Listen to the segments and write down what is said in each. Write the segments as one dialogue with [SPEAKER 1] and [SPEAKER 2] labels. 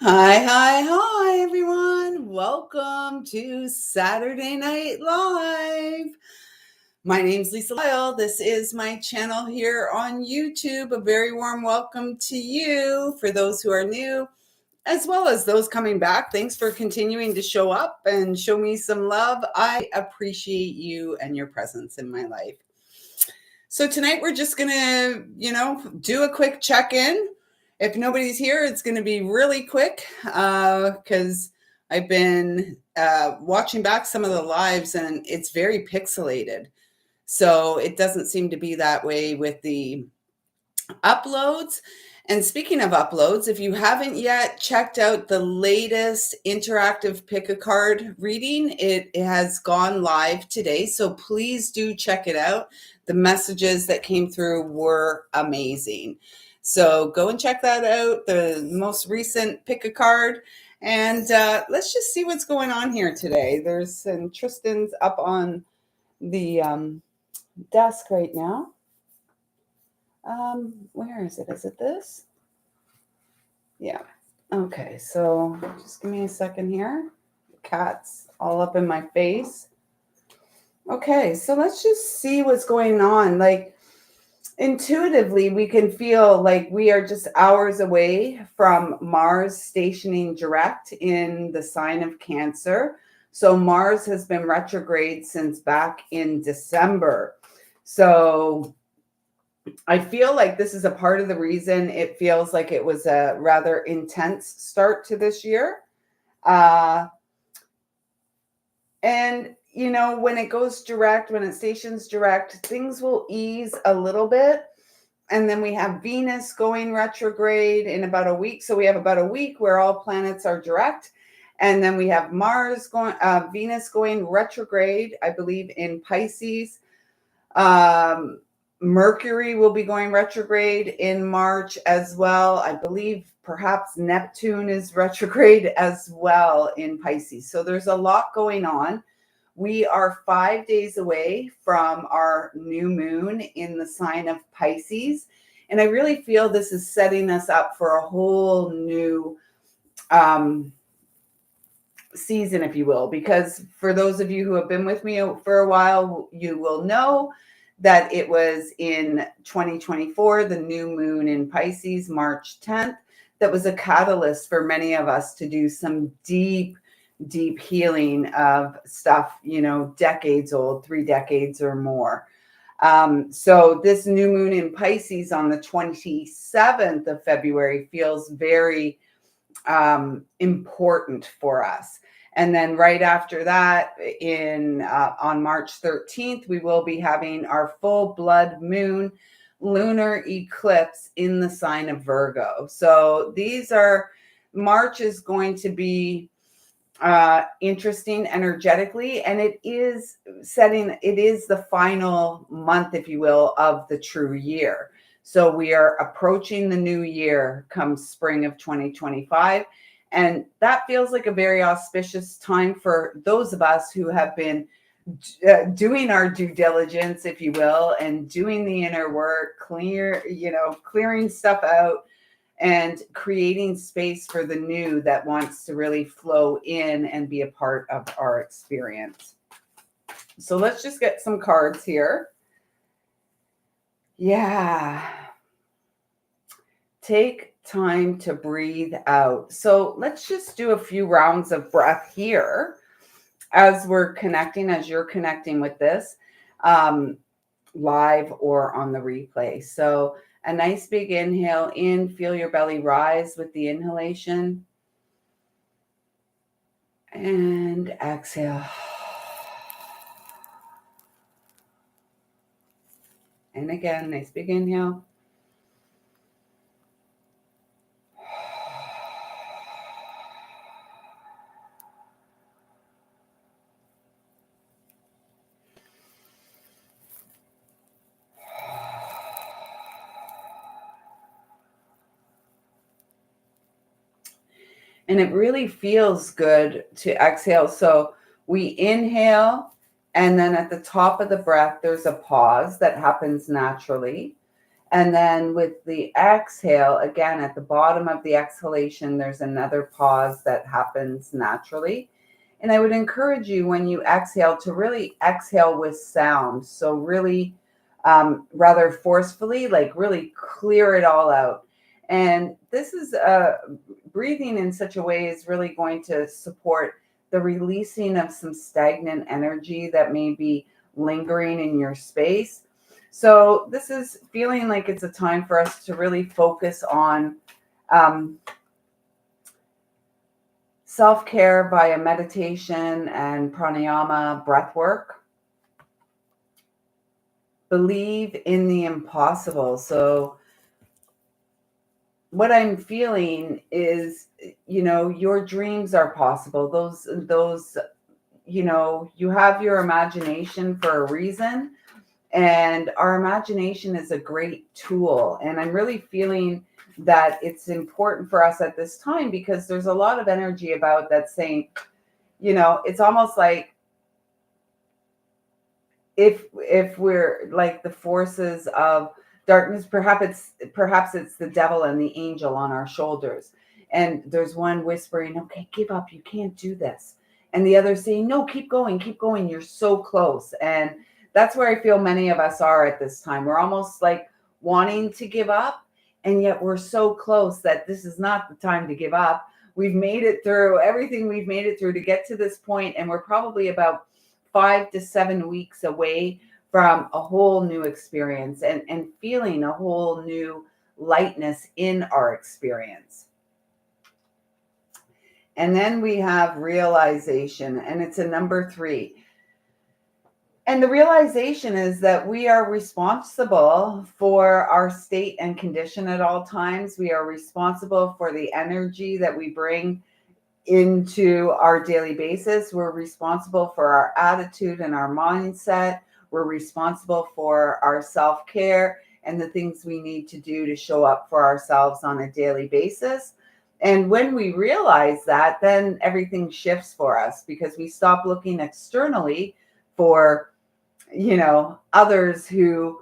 [SPEAKER 1] Hi, everyone. Welcome to Saturday Night Live. My name's lisalyle. This is my channel here on YouTube. A very warm welcome to you for those who are new, as well as those coming back. Thanks for continuing to show up and show me some love. I appreciate you and your presence in my life. So tonight we're just going to, do a quick check-in. If nobody's here, it's going to be really quick because I've been watching back some of the lives and it's very pixelated. So it doesn't seem to be that way with the uploads. And speaking of uploads, if you haven't yet checked out the latest interactive pick a card reading, it has gone live today. So please do check it out. The messages that came through were amazing. So go and check that out, the most recent pick a card. And let's just see what's going on here today. And Tristan's up on the desk right now. Where is it? Is it this? Yeah. Okay, so just give me a second here. The cat's all up in my face. Okay, so let's just see what's going on. Like, intuitively, we can feel like we are just hours away from Mars stationing direct in the sign of Cancer. So Mars has been retrograde since back in December. So I feel like this is a part of the reason it feels like it was a rather intense start to this year. And, when it goes direct, when it stations direct, things will ease a little bit. And then we have Venus going retrograde in about a week. So we have about a week where all planets are direct. And then we have Venus going retrograde, I believe, in Pisces. Mercury will be going retrograde in March as well. I believe perhaps Neptune is retrograde as well in Pisces. So there's a lot going on. We are 5 days away from our new moon in the sign of Pisces. And I really feel this is setting us up for a whole new season, if you will, because for those of you who have been with me for a while, you will know that it was in 2024, the new moon in Pisces, March 10th, that was a catalyst for many of us to do some deep healing of stuff, decades old, 3 decades or more. So this new moon in Pisces on the 27th of February feels very important for us. And then right after that, on March 13th, we will be having our full blood moon lunar eclipse in the sign of Virgo. So March is going to be interesting energetically, and it is the final month, if you will, of the true year. So we are approaching the new year come spring of 2025. And that feels like a very auspicious time for those of us who have been doing our due diligence, if you will, and doing the inner work, clearing stuff out and creating space for the new that wants to really flow in and be a part of our experience. So let's just get some cards here. Yeah. Take time to breathe out. So let's just do a few rounds of breath here as you're connecting with this live or on the replay. So a nice big inhale in, feel your belly rise with the inhalation. And exhale. And again, nice big inhale. And it really feels good to exhale. So we inhale, and then at the top of the breath, there's a pause that happens naturally. And then with the exhale, again, at the bottom of the exhalation, there's another pause that happens naturally. And I would encourage you when you exhale to really exhale with sound. So, really, rather forcefully, like really clear it all out. And this is breathing in such a way is really going to support the releasing of some stagnant energy that may be lingering in your space. So this is feeling like it's a time for us to really focus on um, self-care via meditation and pranayama breath work. Believe in the impossible. So what I'm feeling is, your dreams are possible. Those, you have your imagination for a reason. And our imagination is a great tool. And I'm really feeling that it's important for us at this time because there's a lot of energy about that saying, it's almost like if we're like the forces of darkness, perhaps it's the devil and the angel on our shoulders. And there's one whispering, okay, give up, you can't do this. And the other saying, no, keep going, you're so close. And that's where I feel many of us are at this time. We're almost like wanting to give up, and yet we're so close that this is not the time to give up. We've made it through everything we've made it through to get to this point, and we're probably about 5 to 7 weeks away from a whole new experience and feeling a whole new lightness in our experience. And then we have realization, and it's a number 3. And the realization is that we are responsible for our state and condition at all times. We are responsible for the energy that we bring into our daily basis. We're responsible for our attitude and our mindset. We're responsible for our self-care and the things we need to do to show up for ourselves on a daily basis. And when we realize that, then everything shifts for us because we stop looking externally for, others who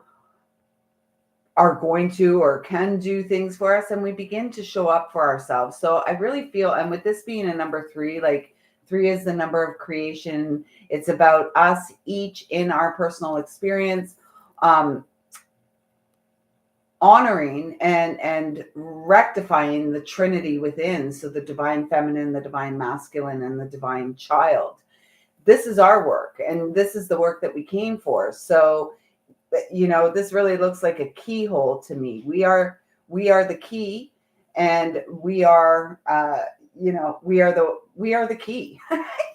[SPEAKER 1] are going to or can do things for us, and we begin to show up for ourselves. So I really feel, and with this being a number 3, like 3 is the number of creation. It's about us each in our personal experience, honoring and rectifying the Trinity within. So the divine feminine, the divine masculine, and the divine child. This is our work, and this is the work that we came for. So this really looks like a keyhole to me. We are the key, and we are we are the key.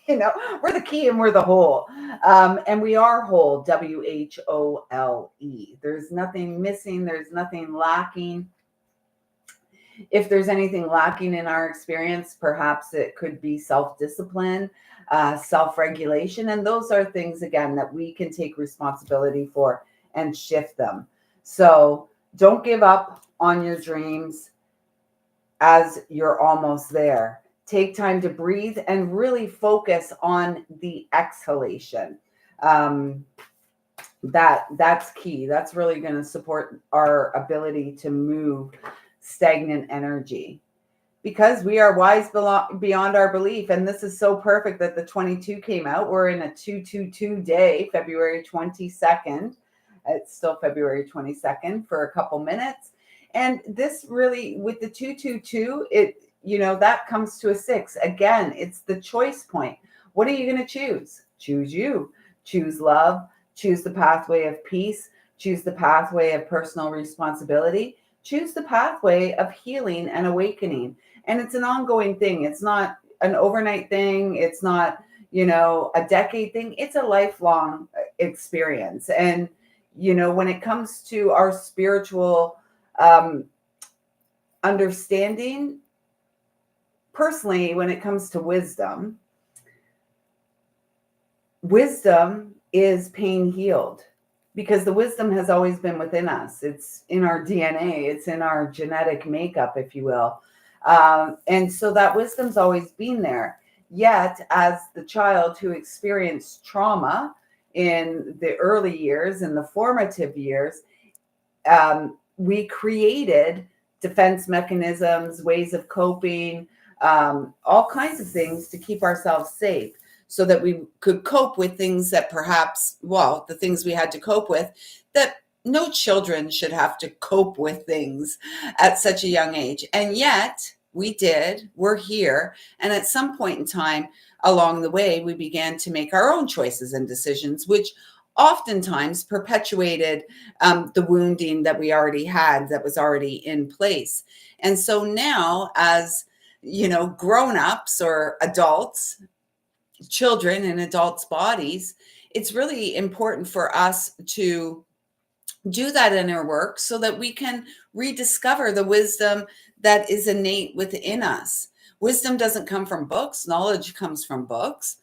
[SPEAKER 1] We're the key and we're the whole. And we are whole, WHOLE. There's nothing missing, there's nothing lacking. If there's anything lacking in our experience, perhaps it could be self-discipline, self-regulation. And those are things, again, that we can take responsibility for and shift them. So don't give up on your dreams as you're almost there. Take time to breathe and really focus on the exhalation. That's key. That's really going to support our ability to move stagnant energy, because we are wise beyond our belief. And this is so perfect that the 22 came out. We're in a 222 day, February 22nd. It's still February 22nd for a couple minutes. And this really, with the 222, that comes to a 6. Again, it's the choice point. What are you going to choose? Choose you. Choose love. Choose the pathway of peace. Choose the pathway of personal responsibility. Choose the pathway of healing and awakening. And it's an ongoing thing. It's not an overnight thing. It's not, a decade thing. It's a lifelong experience. And, when it comes to our spiritual understanding, personally, when it comes to wisdom is pain healed, because the wisdom has always been within us. It's in our DNA. It's in our genetic makeup, if you will. And so that wisdom's always been there. Yet, as the child who experienced trauma in the early years, in the formative years, we created defense mechanisms, ways of coping, all kinds of things to keep ourselves safe so that we could cope with things that perhaps, well, the things we had to cope with, that no children should have to cope with things at such a young age. And yet we did, we're here. And at some point in time along the way, we began to make our own choices and decisions, which oftentimes perpetuated the wounding that we already had, that was already in place. And so now, as grown-ups or adults, children in adults' bodies, it's really important for us to do that inner work so that we can rediscover the wisdom that is innate within us. Wisdom doesn't come from books. Knowledge comes from books.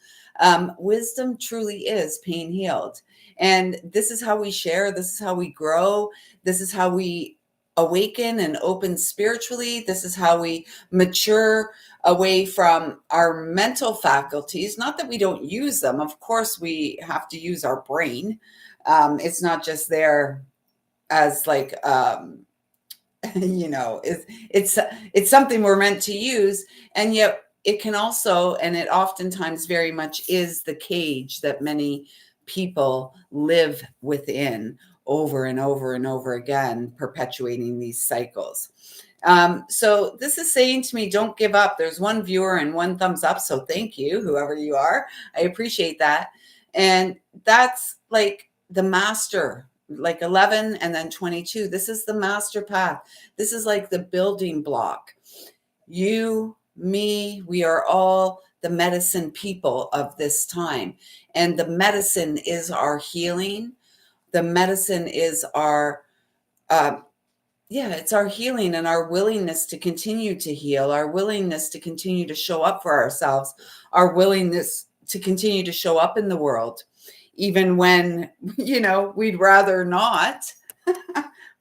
[SPEAKER 1] Wisdom truly is pain healed. And this is how we share. This is how we grow. This is how we awaken and open spiritually. This is how we mature away from our mental faculties. Not that we don't use them. Of course, we have to use our brain. It's not just there as like, it's something we're meant to use. And yet it can also, and it oftentimes very much is, the cage that many people live within over and over and over again, perpetuating these cycles. So this is saying to me, don't give up. There's one viewer and one thumbs up. So thank you, whoever you are. I appreciate that. And that's like the master, like 11 and then 22. This is the master path. This is like the building block. You, me, we are all the medicine people of this time. And the medicine is our healing. The medicine is our, it's our healing and our willingness to continue to heal, our willingness to continue to show up for ourselves, our willingness to continue to show up in the world, even when, we'd rather not.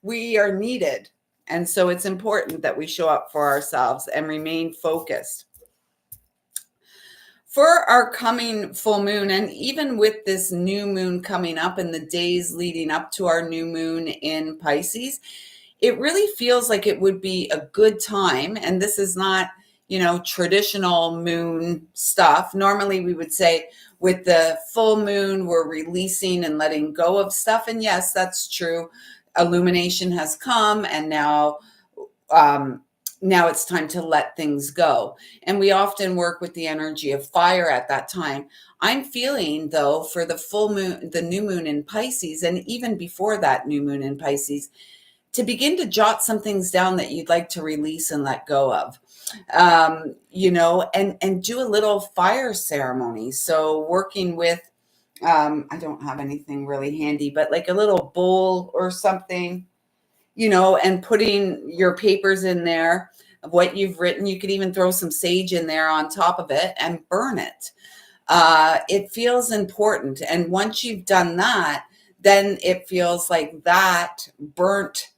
[SPEAKER 1] We are needed. And so it's important that we show up for ourselves and remain focused. For our coming full moon, and even with this new moon coming up and the days leading up to our new moon in Pisces, it really feels like it would be a good time. And this is not, traditional moon stuff. Normally we would say with the full moon, we're releasing and letting go of stuff. And yes, that's true. Illumination has come, and now it's time to let things go. And we often work with the energy of fire at that time. I'm feeling, though, for the full moon, the new moon in Pisces, and even before that new moon in Pisces, to begin to jot some things down that you'd like to release and let go of, and do a little fire ceremony. So working with, I don't have anything really handy, but like a little bowl or something, and putting your papers in there of what you've written. You could even throw some sage in there on top of it and burn it. It feels important. And once you've done that, then it feels like that burnt,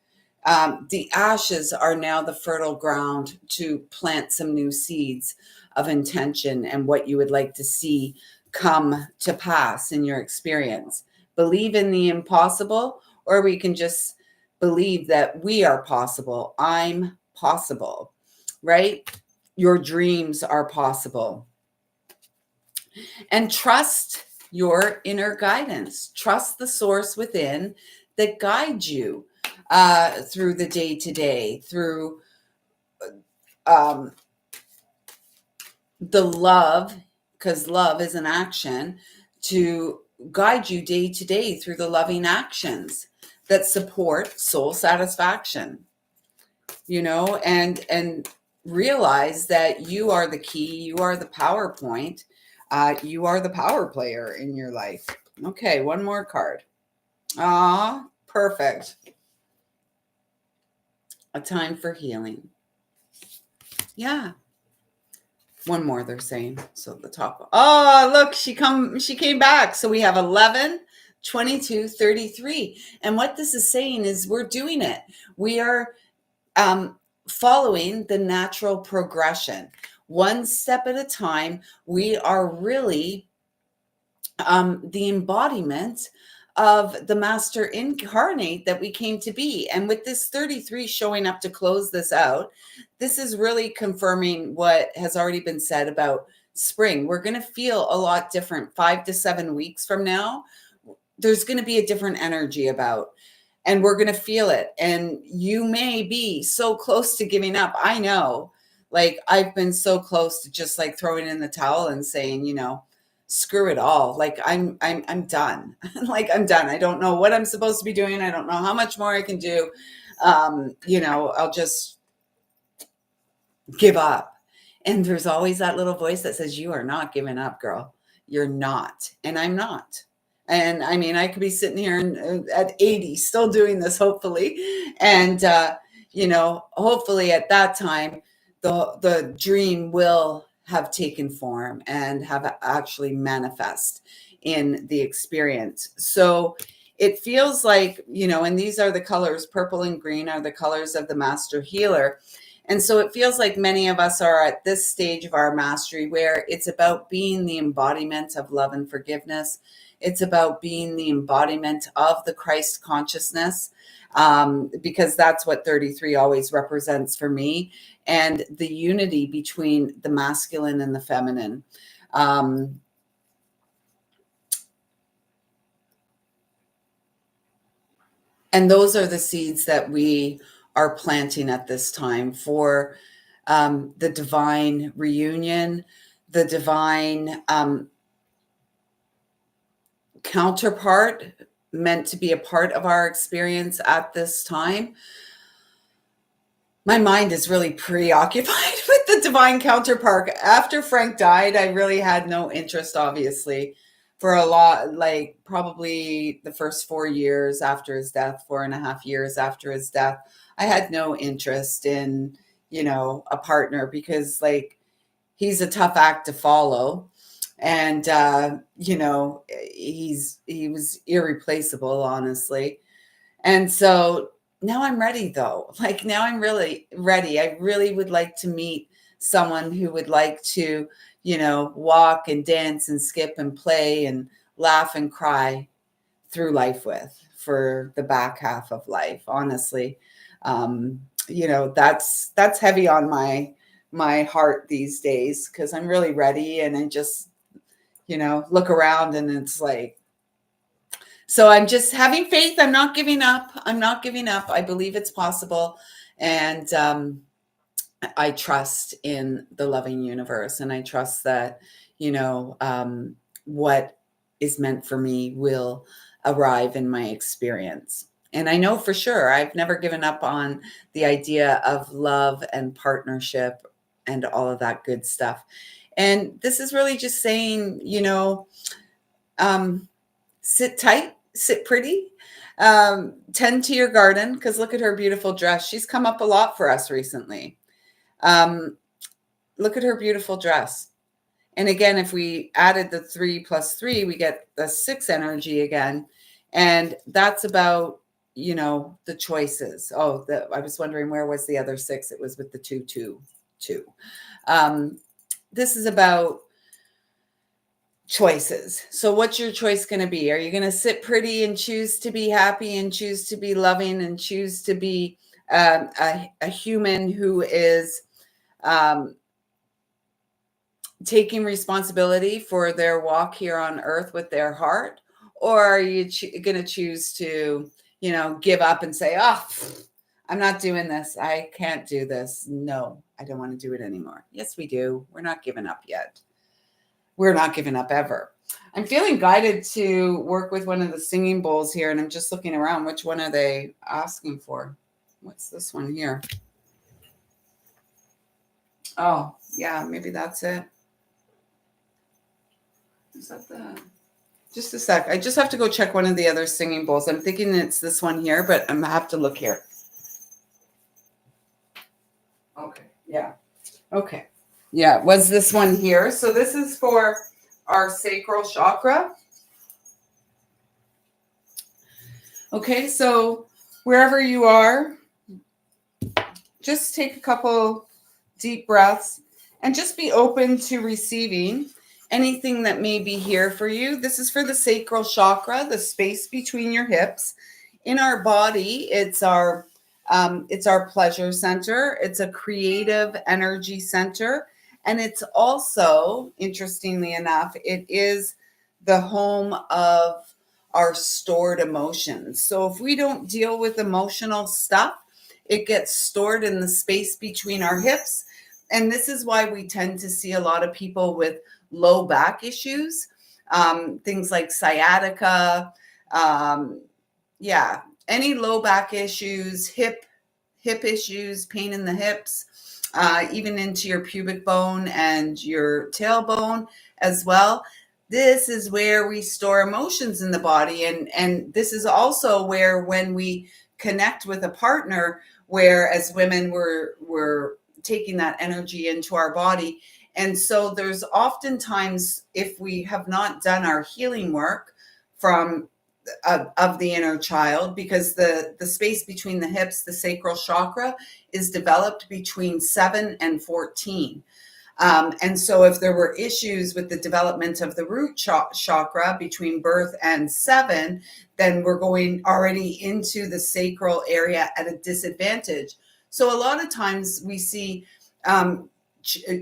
[SPEAKER 1] the ashes are now the fertile ground to plant some new seeds of intention and what you would like to see come to pass in your experience. Believe in the impossible, or we can just believe that we are possible. I'm possible, right? Your dreams are possible. And trust your inner guidance. Trust the source within that guides you through the day-to-day, through the love, because love is an action, to guide you day-to-day through the loving actions that support soul satisfaction, and realize that you are the key, you are the power point, you are the power player in your life. Okay, one more card. Perfect. A time for healing. Yeah. One more, they're saying. So the top. Oh, look, she came back. So we have 11, 22, 33. And what this is saying is we're doing it. We are following the natural progression. One step at a time. We are really the embodiment of the master incarnate that we came to be. And with this 33 showing up to close this out, this is really confirming what has already been said about spring. We're going to feel a lot different 5 to 7 weeks from now. There's going to be a different energy about, and we're going to feel it. And you may be so close to giving up. I know, like, I've been so close to just like throwing in the towel and saying, screw it all. Like, I'm done. Like, I'm done. I don't know what I'm supposed to be doing. I don't know how much more I can do. I'll just give up. And there's always that little voice that says, you are not giving up, girl. You're not. And I'm not. And I mean, I could be sitting here at 80 still doing this, hopefully. And, hopefully at that time, the dream will have taken form and have actually manifest in the experience. So it feels like, and these are the colors, purple and green are the colors of the master healer. And so it feels like many of us are at this stage of our mastery where it's about being the embodiment of love and forgiveness. It's about being the embodiment of the Christ consciousness, because that's what 33 always represents for me, and the unity between the masculine and the feminine. And those are the seeds that we are planting at this time for the divine reunion, the divine counterpart meant to be a part of our experience at this time. My mind is really preoccupied with the divine counterpart. After Frank died, I really had no interest, obviously, for a lot, like probably the first 4 years after his death, 4.5 years after his death. I had no interest in, a partner, because like, he's a tough act to follow. And, he was irreplaceable, honestly. And so now I'm ready, though. Like, now I'm really ready. I really would like to meet someone who would like to, walk and dance and skip and play and laugh and cry through life with for the back half of life. Honestly, that's heavy on my heart these days, because I'm really ready, and I just, look around and it's like, so I'm just having faith. I'm not giving up. I believe it's possible. And I trust in the loving universe, and I trust that, what is meant for me will arrive in my experience. And I know for sure I've never given up on the idea of love and partnership and all of that good stuff. And this is really just saying, sit tight, sit pretty, tend to your garden, because look at her beautiful dress. She's come up a lot for us recently. Look at her beautiful dress. And again, if we added the 3 plus 3, we get the 6 energy again. And that's about, the choices. Oh, I was wondering, where was the other 6? It was with the 2, 2, 2. This is about choices. So what's your choice going to be? Are you going to sit pretty and choose to be happy and choose to be loving and choose to be a human who is taking responsibility for their walk here on earth with their heart? Or are you going to choose to, give up and say, oh, I'm not doing this. I can't do this. No, I don't want to do it anymore. Yes, we do. We're not giving up yet. We're not giving up ever. I'm feeling guided to work with one of the singing bowls here, and I'm just looking around. Which one are they asking for? What's this one here? Oh, yeah, maybe that's it. Is that the... Just a sec. I just have to go check one of the other singing bowls. I'm thinking it's this one here, but I'm going to have to look here. Okay. Yeah. Okay. Yeah, it was this one here. So this is for our sacral chakra. Okay, so wherever you are, just take a couple deep breaths and just be open to receiving anything that may be here for you. This is for the sacral chakra, the space between your hips. In our body, it's our pleasure center. It's a creative energy center. And it's also, interestingly enough, it is the home of our stored emotions. So if we don't deal with emotional stuff, it gets stored in the space between our hips. And this is why we tend to see a lot of people with low back issues, things like sciatica, any low back issues, hip issues, pain in the hips, even into your pubic bone and your tailbone as well. This is where we store emotions in the body. And this is also where, when we connect with a partner, where as women we're taking that energy into our body. And so there's oftentimes, if we have not done our healing work from of the inner child, because the space between the hips, the sacral chakra, is developed between 7 and 14. And so if there were issues with the development of the root chakra between birth and 7, then we're going already into the sacral area at a disadvantage. So a lot of times we see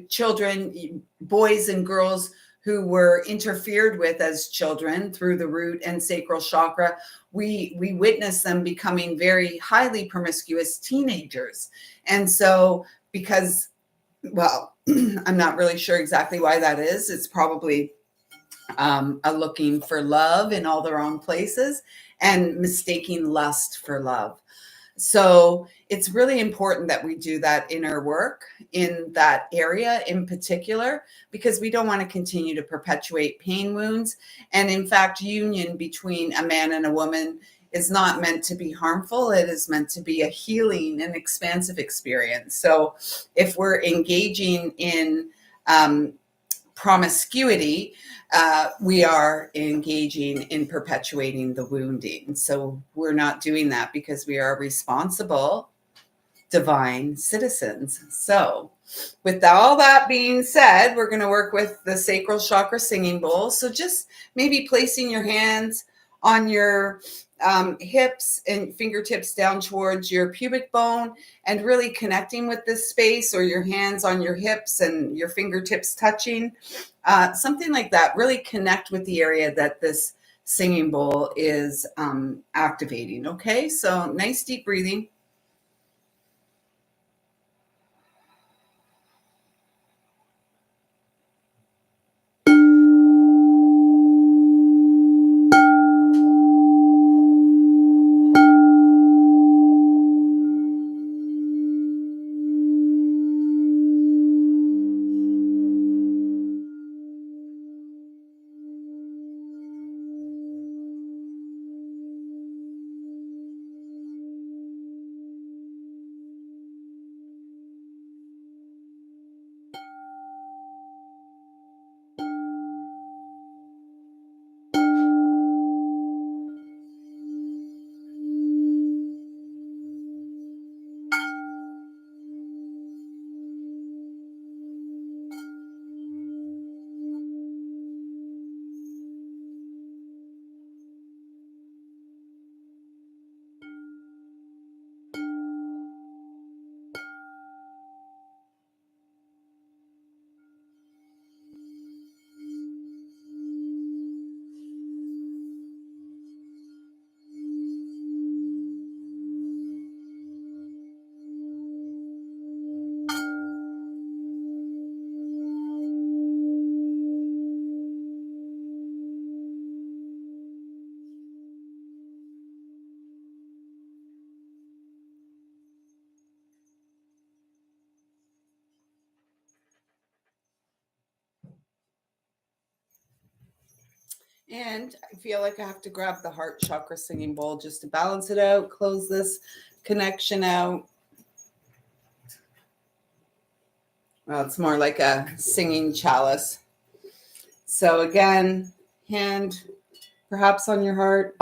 [SPEAKER 1] children, boys and girls, who were interfered with as children through the root and sacral chakra. We witness them becoming very highly promiscuous teenagers. And so, because, well, I'm not really sure exactly why that is. It's probably a looking for love in all the wrong places and mistaking lust for love. So it's really important that we do that inner work in that area in particular, because we don't want to continue to perpetuate pain wounds. And in fact, union between a man and a woman is not meant to be harmful. It is meant to be a healing and expansive experience. So if we're engaging in promiscuity, we are engaging in perpetuating the wounding. So we're not doing that, because we are responsible divine citizens. So with all that being said, we're going to work with the sacral chakra singing bowl. So just maybe placing your hands on your hips and fingertips down towards your pubic bone, and really connecting with this space, or your hands on your hips and your fingertips touching, something like that. Really connect with the area that this singing bowl is activating. Okay, so nice deep breathing. And I feel like I have to grab the heart chakra singing bowl just to balance it out, close this connection out. Well, it's more like a singing chalice. So again, hand perhaps on your heart.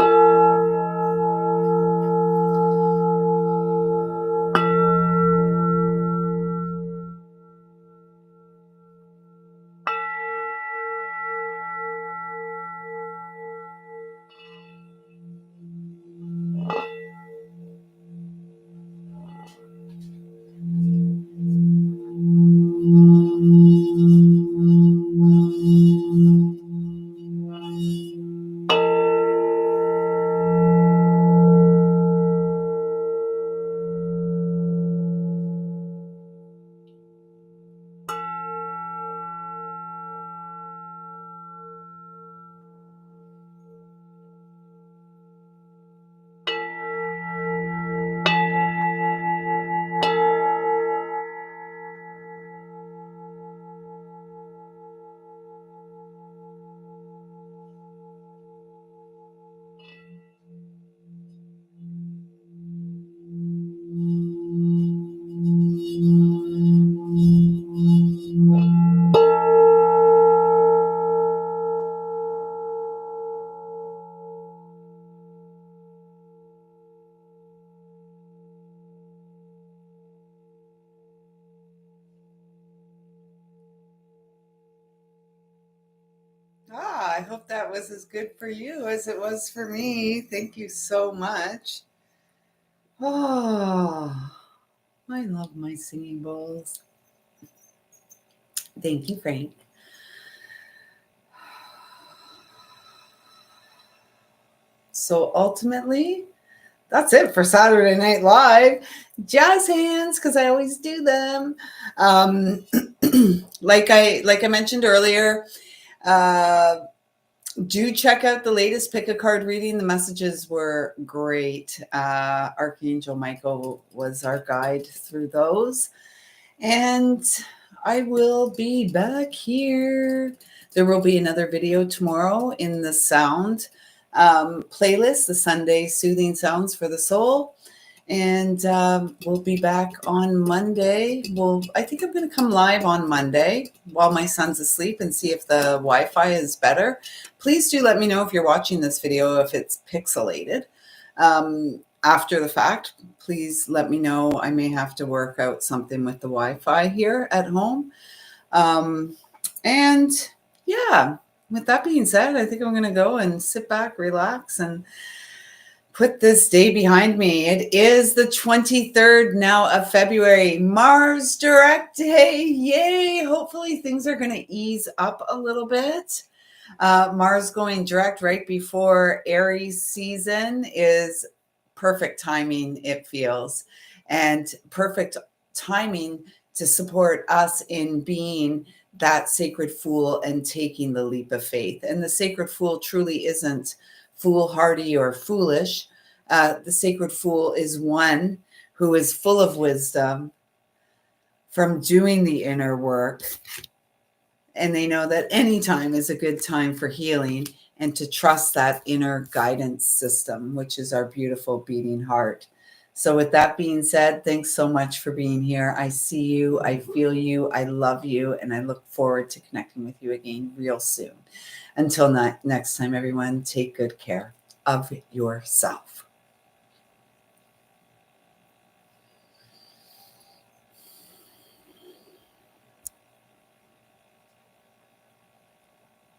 [SPEAKER 1] I hope that was as good for you as it was for me. Thank you so much. Oh, I love my singing bowls. Thank you, Frank. So ultimately, that's it for Saturday Night Live. Jazz hands, because I always do them. Like I mentioned earlier, do check out the latest pick a card reading. The messages were great. Archangel Michael was our guide through those. And I will be back here. There will be another video tomorrow in the sound playlist, the Sunday Soothing Sounds for the Soul. And we'll be back on Monday. I think I'm going to come live on Monday while my son's asleep and see if the Wi-Fi is better. Please do let me know if you're watching this video, if it's pixelated. After the fact, please let me know. I may have to work out something with the Wi-Fi here at home. And yeah, with that being said, I think I'm going to go and sit back, relax, and put this day behind me. It is the 23rd now of February, Mars direct day. Yay! Hopefully things are going to ease up a little bit. Mars going direct right before Aries season is perfect timing, it feels, and perfect timing to support us in being that sacred fool and taking the leap of faith. And the sacred fool truly isn't foolhardy or foolish. The sacred fool is one who is full of wisdom from doing the inner work. And they know that any time is a good time for healing and to trust that inner guidance system, which is our beautiful beating heart. So with that being said, thanks so much for being here. I see you, I feel you, I love you, and I look forward to connecting with you again real soon. Until next time, everyone, take good care of yourself.